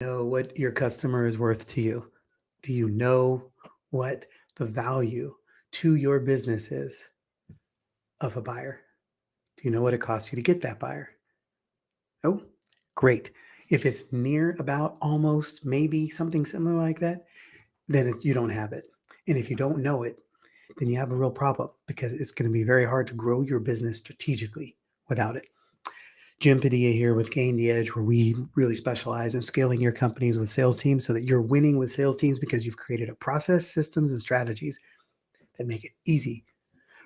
Know what your customer is worth to you? Do you know what the value to your business is of a buyer? Do you know what it costs you to get that buyer? Oh, great. If it's near, about, almost, maybe something similar like that, then you don't have it. And if you don't know it, then you have a real problem because it's going to be very hard to grow your business strategically without it. Jim Padilla here with Gain the Edge, where we really specialize in scaling your companies with sales teams so that you're winning with sales teams because you've created a process, systems, and strategies that make it easy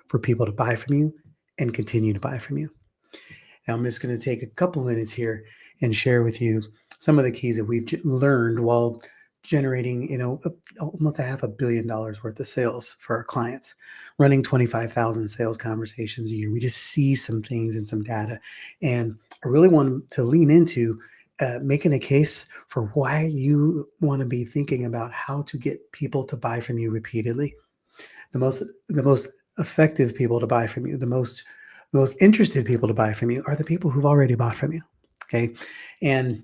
for people to buy from you and continue to buy from you. Now, I'm just going to take a couple minutes here and share with you some of the keys that we've learned while generating, almost $500 million worth of sales for our clients, running 25,000 sales conversations a year. We just see some things and some data, and I really want to lean into making a case for why you want to be thinking about how to get people to buy from you repeatedly. The most effective people to buy from you, the most interested people to buy from you are the people who've already bought from you. Okay. And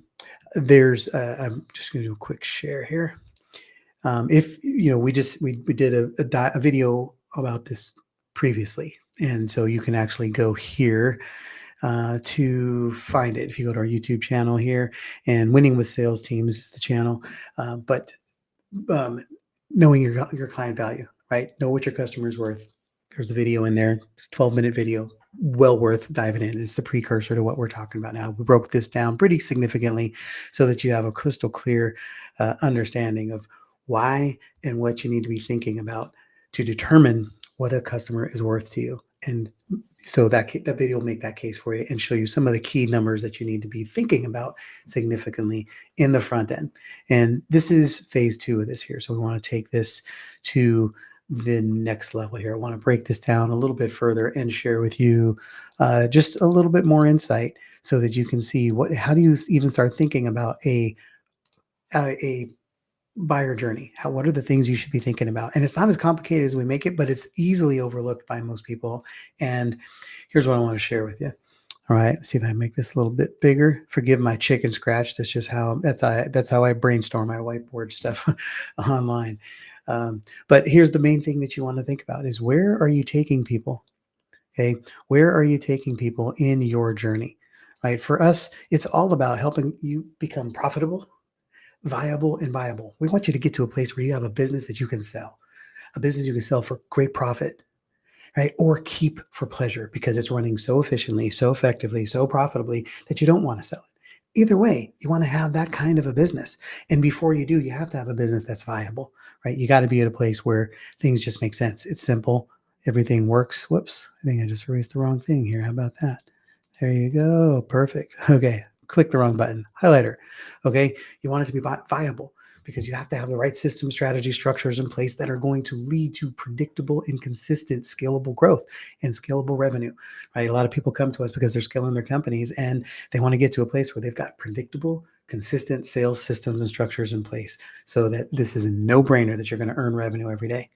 I'm just going to do a quick share here. If we did a video about this previously, and so you can actually go here to find it. If you go to our YouTube channel here, and Winning with Sales Teams is the channel, but um, knowing your client value, right? Know what your customer is worth. There's a video in there. It's a 12-minute video, well worth diving in. It's the precursor to what we're talking about now. We broke this down pretty significantly so that you have a crystal clear understanding of why and what you need to be thinking about to determine what a customer is worth to you. And so that video will make that case for you and show you some of the key numbers that you need to be thinking about significantly in the front end. And this is phase 2 of this here. So we want to take this to the next level here. I want to break this down a little bit further and share with you just a little bit more insight so that you can see how do you even start thinking about a buyer journey. What are the things you should be thinking about? And it's not as complicated as we make it, but it's easily overlooked by most people. And here's what I want to share with you. All right, let's see if I can make this a little bit bigger. Forgive my chicken scratch. That's how I brainstorm my whiteboard stuff online. But here's the main thing that you want to think about is, where are you taking people? Okay, where are you taking people in your journey? Right. For us, it's all about helping you become profitable, viable, and viable. We want you to get to a place where you have a business that you can sell, a business you can sell for great profit, right? Or keep for pleasure because it's running so efficiently, so effectively, so profitably that you don't want to sell it. Either way, you want to have that kind of a business. And before you do, you have to have a business that's viable, right? You got to be at a place where things just make sense. It's simple. Everything works. Whoops. I think I just erased the wrong thing here. How about that? There you go. Perfect. Okay. Click the wrong button. Highlighter. Okay. You want it to be viable because you have to have the right system, strategy, structures in place that are going to lead to predictable and consistent scalable growth and scalable revenue, right? A lot of people come to us because they're scaling their companies and they want to get to a place where they've got predictable, consistent sales systems and structures in place so that this is a no-brainer that you're going to earn revenue every day.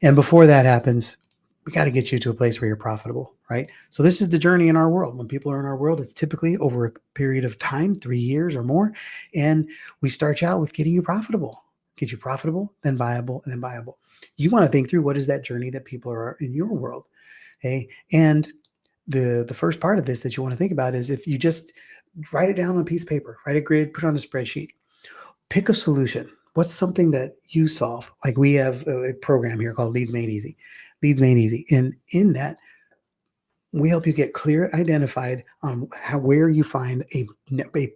And before that happens, we got to get you to a place where you're profitable, right? So this is the journey in our world. When people are in our world, it's typically over a period of time, 3 years or more. And we start you out with getting you profitable, get you profitable, then viable, and then viable. You want to think through what is that journey that people are in your world. Okay. And the first part of this that you want to think about is, if you just write it down on a piece of paper, write a grid, put it on a spreadsheet, pick a solution. What's something that you solve? Like, we have a program here called Leads Made Easy. Leads Made Easy. And in that, we help you get clear identified on where you find a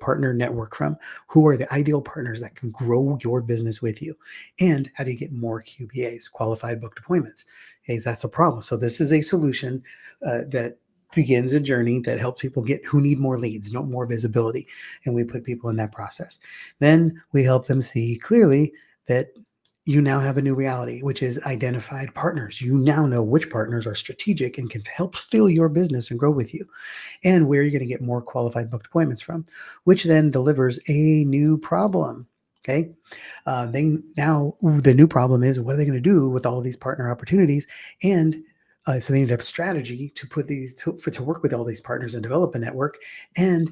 partner network from. Who are the ideal partners that can grow your business with you? And how do you get more QBAs, qualified booked appointments? Okay, that's a problem. So this is a solution that begins a journey that helps people get who need more leads, no more visibility. And we put people in that process. Then we help them see clearly that you now have a new reality, which is identified partners. You now know which partners are strategic and can help fill your business and grow with you, and where you're going to get more qualified booked appointments from, which then delivers a new problem. Okay. Now the new problem is, what are they going to do with all of these partner opportunities? And so they need a strategy to put these to work with all these partners and develop a network. And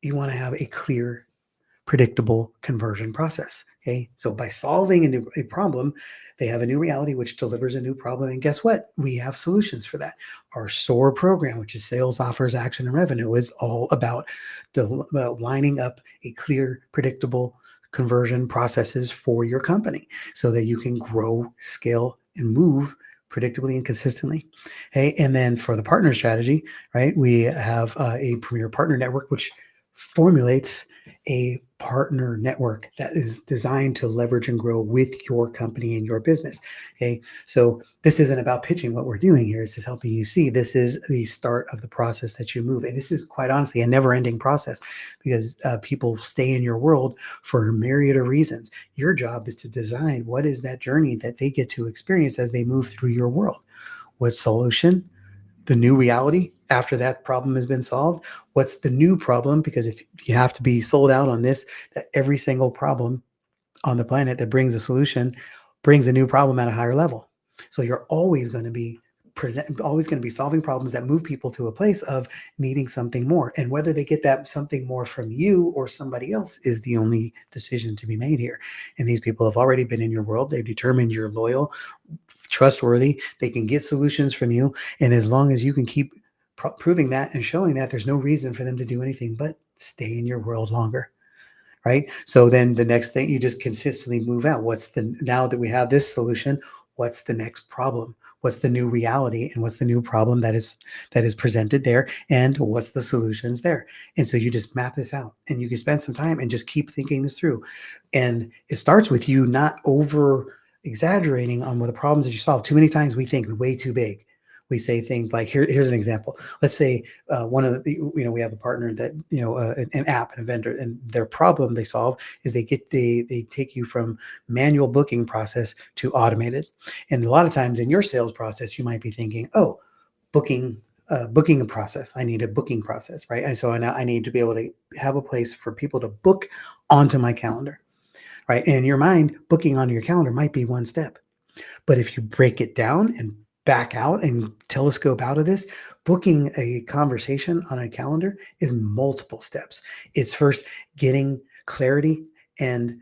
you want to have a clear predictable conversion process. Okay. So by solving a problem, they have a new reality which delivers a new problem. And guess what? We have solutions for that. Our SOAR program, which is sales, offers, action, and revenue, is all about lining up a clear, predictable conversion processes for your company so that you can grow, scale, and move predictably and consistently. Hey, and then for the partner strategy, right, we have a premier partner network, which formulates a partner network that is designed to leverage and grow with your company and your business. Okay. So this isn't about pitching what we're doing here. This is helping you see this is the start of the process that you move. And this is quite honestly a never ending process because people stay in your world for a myriad of reasons. Your job is to design what is that journey that they get to experience as they move through your world. What solution? The new reality after that problem has been solved. What's the new problem? Because if you have to be sold out on this, that every single problem on the planet that brings a solution brings a new problem at a higher level. So you're always going to be always going to be solving problems that move people to a place of needing something more. And whether they get that something more from you or somebody else is the only decision to be made here. And these people have already been in your world. They've determined you're loyal, trustworthy. They can get solutions from you. And as long as you can keep proving that and showing that, there's no reason for them to do anything but stay in your world longer. Right. So then the next thing, you just consistently move out. Now that we have this solution, what's the next problem? What's the new reality and what's the new problem that is presented there, and what's the solutions there? And so you just map this out and you can spend some time and just keep thinking this through. And it starts with you not over exaggerating on what the problems that you solve. Too many times we think way too big. We say things like, here's an example. Let's say one of the, we have a partner that, an app and a vendor, and their problem they solve is they take you from manual booking process to automated. And a lot of times in your sales process, you might be thinking, oh, booking a process. I need a booking process, right? And so now I need to be able to have a place for people to book onto my calendar, right? And in your mind, booking onto your calendar might be one step. But if you break it down and back out and telescope out of this, booking a conversation on a calendar is multiple steps. It's first getting clarity and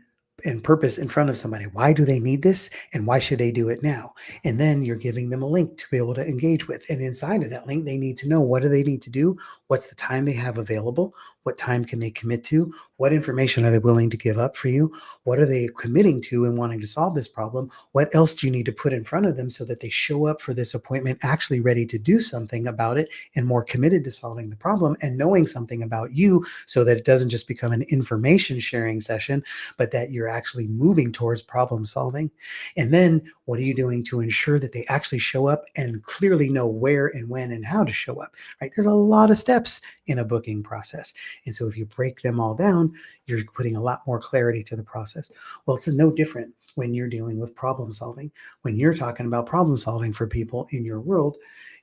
purpose in front of somebody. Why do they need this? And why should they do it now? And then you're giving them a link to be able to engage with. And inside of that link, they need to know, what do they need to do? What's the time they have available? What time can they commit to? What information are they willing to give up for you? What are they committing to and wanting to solve this problem? What else do you need to put in front of them so that they show up for this appointment actually ready to do something about it and more committed to solving the problem and knowing something about you, so that it doesn't just become an information sharing session, but that you're actually moving towards problem solving? And then what are you doing to ensure that they actually show up and clearly know where and when and how to show up, right? There's a lot of steps in a booking process. And so if you break them all down, you're putting a lot more clarity to the process. Well, it's no different when you're dealing with problem solving. When you're talking about problem solving for people in your world,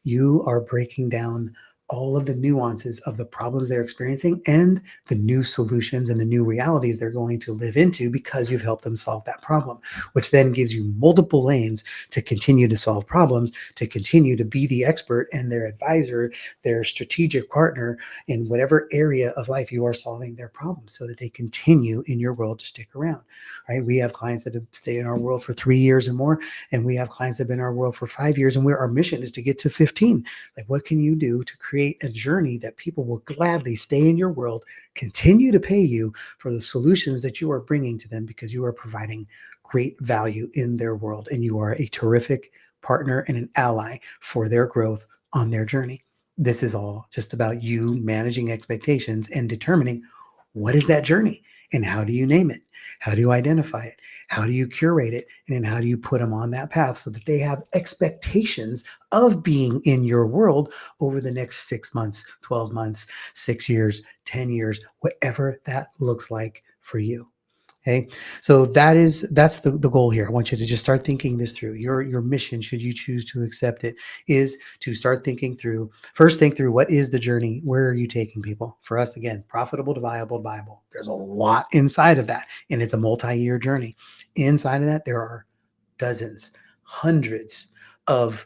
you are breaking down all of the nuances of the problems they're experiencing and the new solutions and the new realities they're going to live into because you've helped them solve that problem, which then gives you multiple lanes to continue to solve problems, to continue to be the expert and their advisor, their strategic partner in whatever area of life you are solving their problems, so that they continue in your world to stick around, right? We have clients that have stayed in our world for 3 years and more, and we have clients that have been in our world for 5 years, and our mission is to get to 15. Like, what can you do to create a journey that people will gladly stay in your world, continue to pay you for the solutions that you are bringing to them, because you are providing great value in their world and you are a terrific partner and an ally for their growth on their journey? This is all just about you managing expectations and determining, what is that journey and how do you name it? How do you identify it? How do you curate it? And then how do you put them on that path so that they have expectations of being in your world over the next 6 months, 12 months, 6 years, 10 years, whatever that looks like for you. Okay. So that's the goal here. I want you to just start thinking this through. Your mission, should you choose to accept it, is to start thinking through, first think through, what is the journey? Where are you taking people? For us, again, profitable to viable. There's a lot inside of that, and it's a multi-year journey. Inside of that, there are dozens, hundreds of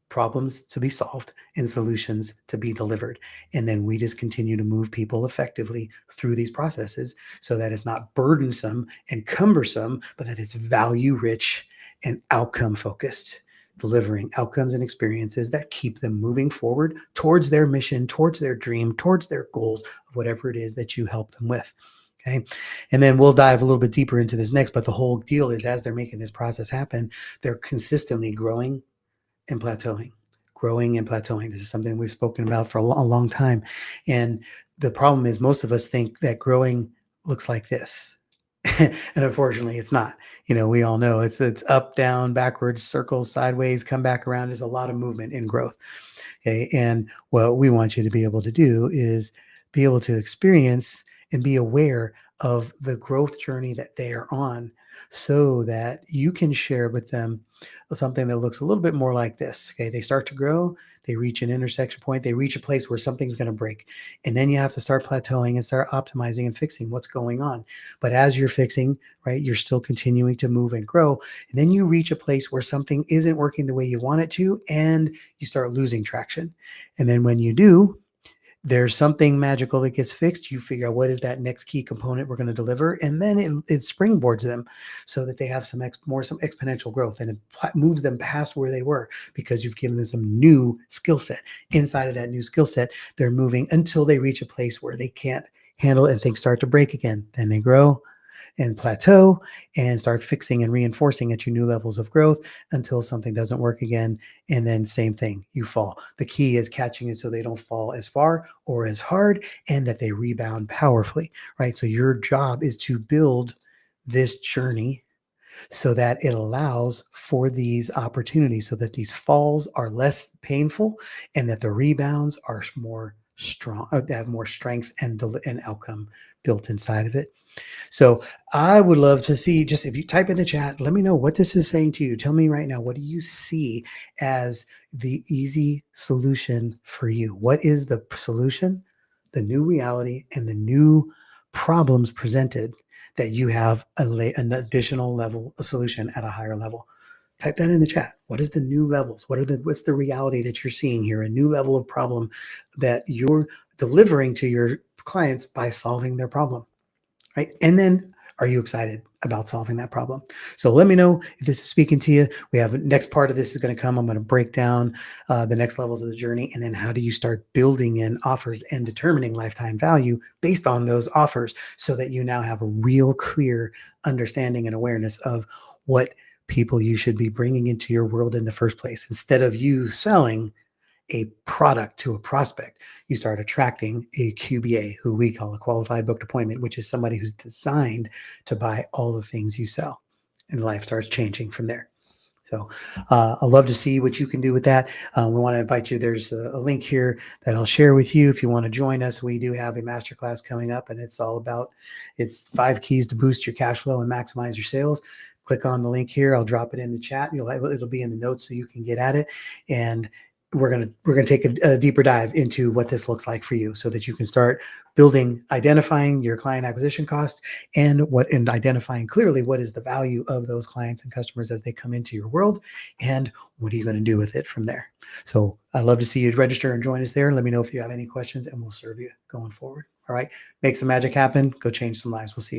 problems to be solved and solutions to be delivered. And then we just continue to move people effectively through these processes so that it's not burdensome and cumbersome, but that it's value rich and outcome focused, delivering outcomes and experiences that keep them moving forward towards their mission, towards their dream, towards their goals, whatever it is that you help them with. Okay. And then we'll dive a little bit deeper into this next, but the whole deal is as they're making this process happen, they're consistently growing and plateauing, growing and plateauing. This is something we've spoken about for a long time. And the problem is most of us think that growing looks like this. And unfortunately it's not. We all know it's up, down, backwards, circles, sideways, come back around. There's a lot of movement in growth. Okay. And what we want you to be able to do is be able to experience and be aware of the growth journey that they are on so that you can share with them something that looks a little bit more like this. Okay. They start to grow, they reach an intersection point, they reach a place where something's going to break. And then you have to start plateauing and start optimizing and fixing what's going on. But as you're fixing, right, you're still continuing to move and grow. And then you reach a place where something isn't working the way you want it to, and you start losing traction. And then when you do, there's something magical that gets fixed. You figure out what is that next key component we're going to deliver, and then it springboards them so that they have some exponential growth, and it moves them past where they were because you've given them some new skill set. Inside of that new skill set, they're moving until they reach a place where they can't handle it and things start to break again. Then they grow and plateau and start fixing and reinforcing at your new levels of growth until something doesn't work again. And then same thing, you fall. The key is catching it so they don't fall as far or as hard and that they rebound powerfully, right? So your job is to build this journey so that it allows for these opportunities so that these falls are less painful and that the rebounds are more strong, that have more strength and outcome built inside of it. So I would love to see, just if you type in the chat, let me know what this is saying to you. Tell me right now, what do you see as the easy solution for you? What is the solution, the new reality, and the new problems presented that you have an additional level, a solution at a higher level? Type that in the chat. What is the new levels? What's the reality that you're seeing here? A new level of problem that you're delivering to your clients by solving their problem. Right? And then are you excited about solving that problem? So let me know if this is speaking to you. We have next part of this is going to come. I'm going to break down the next levels of the journey. And then how do you start building in offers and determining lifetime value based on those offers so that you now have a real clear understanding and awareness of what people you should be bringing into your world in the first place. Instead of you selling a product to a prospect, you start attracting a QBA, who we call a qualified booked appointment, which is somebody who's designed to buy all the things you sell, and life starts changing from there. So I'd love to see what you can do with that. We want to invite you. There's a link here that I'll share with you if you want to join us. We do have a masterclass coming up, and it's all about, it's 5 keys to boost your cash flow and maximize your sales. Click on the link here. I'll drop it in the chat. It'll be in the notes so you can get at it. And we're gonna take a deeper dive into what this looks like for you so that you can start building, identifying your client acquisition costs and identifying clearly what is the value of those clients and customers as they come into your world, and what are you going to do with it from there. So I'd love to see you register and join us there. Let me know if you have any questions and we'll serve you going forward. All right. Make some magic happen. Go change some lives. We'll see you.